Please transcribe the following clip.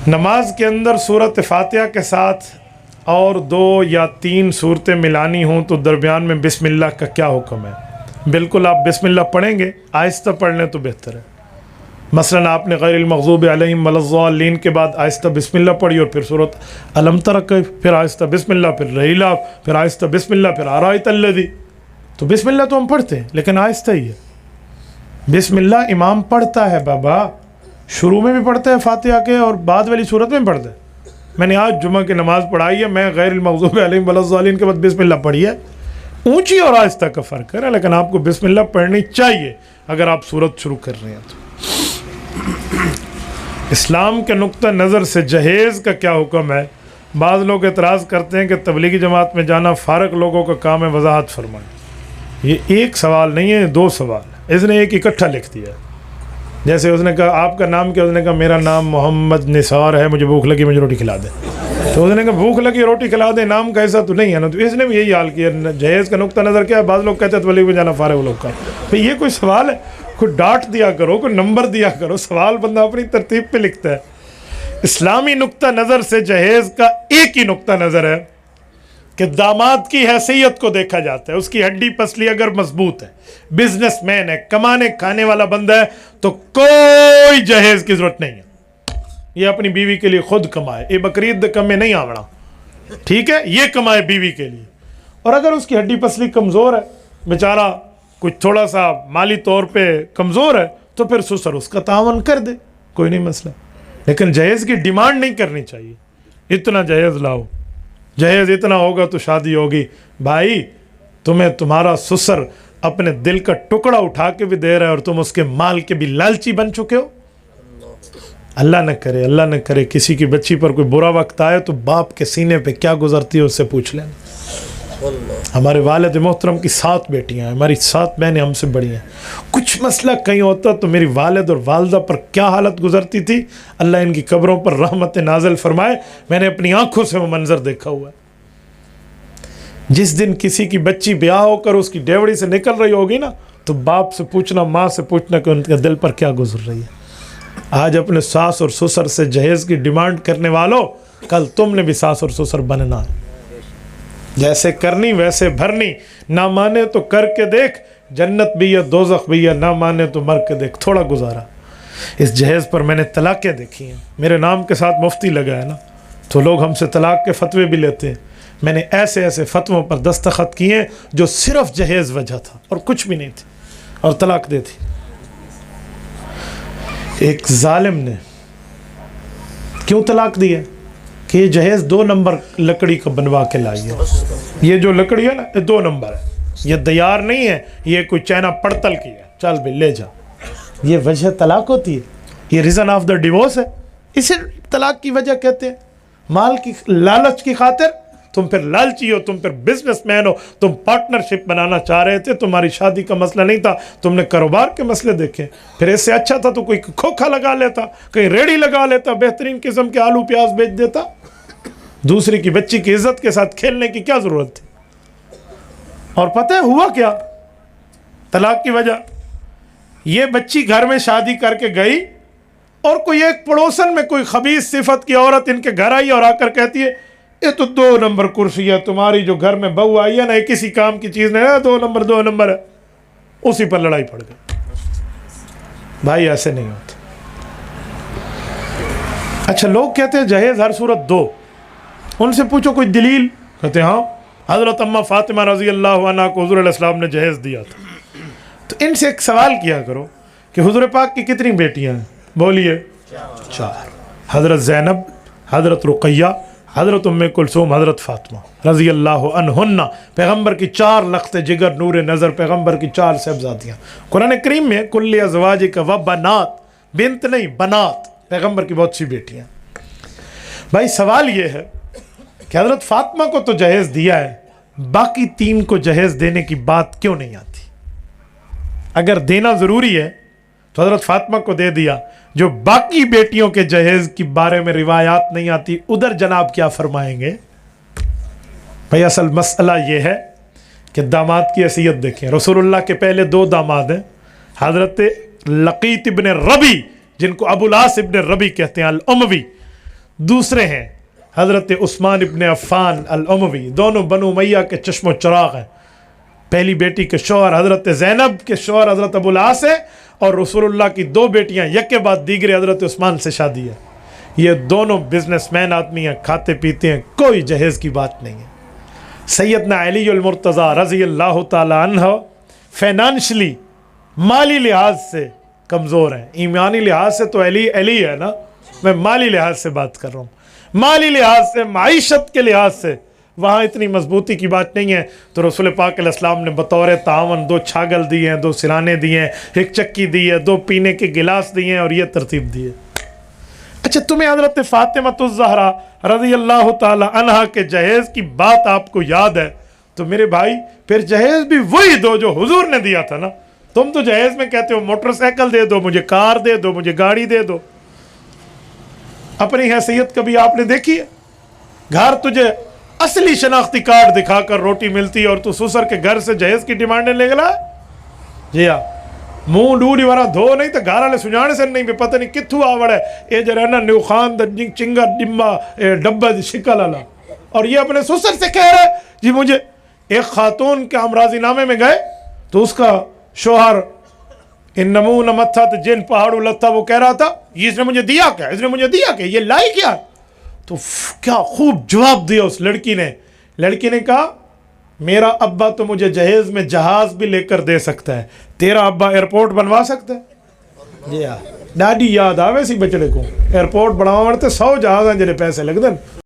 نماز کے اندر سورۃ فاتحہ کے ساتھ اور 2 یا 3 صورتیں ملانی ہوں تو درمیان میں بسم اللہ کا کیا حکم ہے؟ بالکل آپ بسم اللہ پڑھیں گے، آہستہ پڑھ لیں تو بہتر ہے۔ مثلا آپ نے غیر المغضوب علیہم ولا الضالین کے بعد آہستہ بسم اللہ پڑھی اور پھر سورۃ الم تر پھر آہستہ بسم اللہ، پھر الإعلاف، پھر آہستہ بسم اللہ، پھر ارأیت الذی، تو بسم اللہ تو ہم پڑھتے ہیں لیکن آہستہ ہی ہے۔ بسم اللہ امام پڑھتا ہے بابا، شروع میں بھی پڑھتا ہے فاتحہ کے اور بعد والی صورت میں پڑھتا ہے۔ میں نے آج جمعہ کی نماز پڑھائی ہے، میں غیر المغضوب علیہم ولا الضالین کے بعد بسم اللہ پڑھی ہے۔ اونچی اور آہستہ کا فرق ہے، لیکن آپ کو بسم اللہ پڑھنی چاہیے اگر آپ صورت شروع کر رہے ہیں تو۔ اسلام کے نقطہ نظر سے جہیز کا کیا حکم ہے؟ بعض لوگ اعتراض کرتے ہیں کہ تبلیغی جماعت میں جانا فارغ لوگوں کا کام ہے، وضاحت فرمائیں۔ یہ ایک سوال نہیں ہے، 2 سوال، اس نے ایک اکٹھا لکھ دیا۔ جیسے اس نے کہا آپ کا نام کیا؟ اس نے کہا میرا نام محمد نثار ہے، مجھے بھوک لگی، مجھے روٹی کھلا دے۔ تو اس نے کہا بھوک لگی روٹی کھلا دے، نام کا ایسا تو نہیں ہے نا؟ تو اس نے بھی یہی حال کیا۔ جہیز کا نقطہ نظر کیا ہے؟ بعض لوگ کہتے ہیں تبلیغ میں جانا فارغ لوگ کا، بھئی یہ کوئی سوال ہے؟ کوئی ڈاٹ دیا کرو، کوئی نمبر دیا کرو، سوال بندہ اپنی ترتیب پہ لکھتا ہے۔ اسلامی نقطہ نظر سے جہیز کا ایک ہی نقطہ نظر ہے کہ داماد کی حیثیت کو دیکھا جاتا ہے، اس کی ہڈی پسلی اگر مضبوط ہے، بزنس مین ہے، کمانے کھانے والا بندہ ہے، تو کوئی جہیز کی ضرورت نہیں ہے۔ یہ اپنی بیوی کے لیے خود کمائے، یہ بقرعید کمے نہیں آوڑا، ٹھیک ہے، یہ کمائے بیوی کے لیے۔ اور اگر اس کی ہڈی پسلی کمزور ہے، بیچارہ کچھ تھوڑا سا مالی طور پہ کمزور ہے، تو پھر سسر اس کا تعاون کر دے، کوئی نہیں مسئلہ۔ لیکن جہیز کی ڈیمانڈ نہیں کرنی چاہیے، اتنا جہیز لاؤ، جہیز اتنا ہوگا تو شادی ہوگی۔ بھائی تمہیں تمہارا سسر اپنے دل کا ٹکڑا اٹھا کے بھی دے رہا ہے اور تم اس کے مال کے بھی لالچی بن چکے ہو۔ اللہ نہ کرے، اللہ نہ کرے کسی کی بچی پر کوئی برا وقت آئے تو باپ کے سینے پہ کیا گزرتی ہے اس سے پوچھ لیں۔ ہمارے والد محترم کی 7 بیٹیاں ہیں، ہماری 7 بہنیں ہم سے بڑی ہیں۔ کچھ مسئلہ کہیں ہوتا تو میری والد اور والدہ پر کیا حالت گزرتی تھی، اللہ ان کی قبروں پر رحمت نازل فرمائے۔ میں نے اپنی آنکھوں سے وہ منظر دیکھا ہوا ہے۔ جس دن کسی کی بچی بیاہ ہو کر اس کی ڈیوڑی سے نکل رہی ہوگی نا، تو باپ سے پوچھنا، ماں سے پوچھنا کہ ان کے دل پر کیا گزر رہی ہے۔ آج اپنے ساس اور سسر سے جہیز کی ڈیمانڈ کرنے والوں، کل تم نے بھی ساس اور سسر بننا ہے۔ جیسے کرنی ویسے بھرنی، نہ مانے تو کر کے دیکھ، جنت بھی ہے دوزخ بھی ہے، نہ مانے تو مر کے دیکھ، تھوڑا گزارا۔ اس جہیز پر میں نے طلاقیں دیکھی ہیں، میرے نام کے ساتھ مفتی لگا ہے نا، تو لوگ ہم سے طلاق کے فتوے بھی لیتے ہیں۔ میں نے ایسے ایسے فتووں پر دستخط کیے ہیں جو صرف جہیز وجہ تھا اور کچھ بھی نہیں تھی، اور طلاق دے تھی۔ ایک ظالم نے کیوں طلاق دی ہے کہ یہ جہیز 2 نمبر لکڑی کا بنوا کے لائی ہے۔ یہ جو لکڑی ہے نا، یہ 2 نمبر ہے، یہ دیار نہیں ہے، یہ کوئی چائنا پڑتل کی ہے، چل بھی لے جا۔ یہ وجہ طلاق ہوتی ہے، یہ ریزن آف دا ڈیورس ہے، اسے طلاق کی وجہ کہتے ہیں۔ مال کی لالچ کی خاطر تم پھر لالچی ہو، تم پھر بزنس مین ہو، تم پارٹنرشپ بنانا چاہ رہے تھے، تمہاری شادی کا مسئلہ نہیں تھا، تم نے کاروبار کے مسئلے دیکھے۔ پھر اس سے اچھا تھا تو کوئی کھوکھا لگا لیتا، کہیں ریڑھی لگا لیتا، بہترین قسم کے آلو پیاز بیچ دیتا۔ دوسری کی بچی کی عزت کے ساتھ کھیلنے کی کیا ضرورت تھی؟ اور پتہ ہے ہوا کیا طلاق کی وجہ؟ یہ بچی گھر میں شادی کر کے گئی اور کوئی ایک پڑوسن میں کوئی خبیث صفت کی عورت ان کے گھر آئی اور آ کر کہتی ہے یہ تو 2 نمبر کرسی ہے، تمہاری جو گھر میں بہو آئی ہے نا، یہ کسی کام کی چیز نہیں ہے، 2 نمبر ہے۔ اسی پر لڑائی پڑ گئی۔ بھائی ایسے نہیں ہوتے۔ اچھا لوگ کہتے ہیں جہیز ہر صورت دو، ان سے پوچھو کوئی دلیل، کہتے ہیں ہاں حضرت اماں فاطمہ رضی اللہ عنہ کو حضور علیہ السلام نے جہیز دیا تھا۔ تو ان سے ایک سوال کیا کرو کہ حضور پاک کی کتنی بیٹیاں ہیں؟ بولیے 4۔ حضرت زینب، حضرت رقیہ، حضرت ام کلثوم، حضرت فاطمہ رضی اللہ عنہن، پیغمبر کی 4 لخت جگر نور نظر، پیغمبر کی 4 صاحبزادیاں۔ قرآن کریم میں کل ازواجک و بنات، بنت نہیں بنات، پیغمبر کی بہت سی بیٹیاں۔ بھائی سوال یہ ہے کہ حضرت فاطمہ کو تو جہیز دیا ہے، باقی 3 کو جہیز دینے کی بات کیوں نہیں آتی؟ اگر دینا ضروری ہے تو حضرت فاطمہ کو دے دیا، جو باقی بیٹیوں کے جہیز کے بارے میں روایات نہیں آتی، ادھر جناب کیا فرمائیں گے؟ بھئی اصل مسئلہ یہ ہے کہ داماد کی حیثیت دیکھیں۔ رسول اللہ کے پہلے 2 داماد ہیں، حضرت لقیط ابن ربی، جن کو ابو العاص ابن ربی کہتے ہیں، الاموی، دوسرے ہیں حضرت عثمان ابن عفان الاموی، دونوں بنو امیہ کے چشم و چراغ ہیں. پہلی بیٹی کے شوہر حضرت زینب کے شوہر حضرت ابو العاص ہے، اور رسول اللہ کی 2 بیٹیاں یک کے بعد دیگرے حضرت عثمان سے شادی ہے. یہ دونوں بزنس مین آدمی ہیں، کھاتے پیتے ہیں، کوئی جہیز کی بات نہیں ہے. سیدنا علی المرتضیٰ رضی اللہ تعالی عنہ فائنانشلی مالی لحاظ سے کمزور ہیں. ایمانی لحاظ سے تو علی ہے نا، میں مالی لحاظ سے بات کر رہا ہوں. مالی لحاظ سے، معیشت کے لحاظ سے وہاں اتنی مضبوطی کی بات نہیں ہے. تو رسول پاک علیہ السلام نے بطور تعاون 2 چھاگل دیے ہیں، 2 سرانے دیے ہیں، 1 چکی دی ہے، 2 پینے کے گلاس دیے ہیں، اور یہ ترتیب دی ہے. اچھا، تمہیں حضرت فاطمہ الزہرا رضی اللہ تعالی عنہا کے جہیز کی بات آپ کو یاد ہے، تو میرے بھائی پھر جہیز بھی وہی دو جو حضور نے دیا تھا نا. تم تو جہیز میں کہتے ہو موٹر سائیکل دے دو، مجھے کار دے دو، مجھے گاڑی دے دو. اپنی حیثیت کبھی آپ نے دیکھی ہے؟ گھر تجھے اصلی شناختی کارڈ دکھا کر روٹی ملتی ہے اور تو سسر کے گھر سے جہیز کی ڈیمانڈیں لے گلا. جی ہاں، منہ ڈوڑی ورا دھو نہیں تو گھر والے سجانے سے نہیں، پتہ نہیں کتھو آوڑ ہے یہ جو نا نیو خان دا چنگا ڈبا شکل والا. اور یہ اپنے سسر سے کہہ رہا ہے جی مجھے. ایک خاتون کے امراضی نامے میں گئے تو اس کا شوہر ان نمون متھا تو جن پہاڑوں لتھا، وہ کہہ رہا تھا یہ اس نے مجھے دیا کیا، اس نے مجھے دیا کیا، یہ لائی کیا. تو کیا خوب جواب دیا اس لڑکی نے کہا میرا ابا تو مجھے جہیز میں جہاز بھی لے کر دے سکتا ہے، تیرا ابا ایئرپورٹ بنوا سکتا ہے. جی ہاں، ڈاڈی یاد آوے سی بچڑے کو ایئرپورٹ بناوا تے 100 جہاز ہیں جنہیں پیسے لگ دن.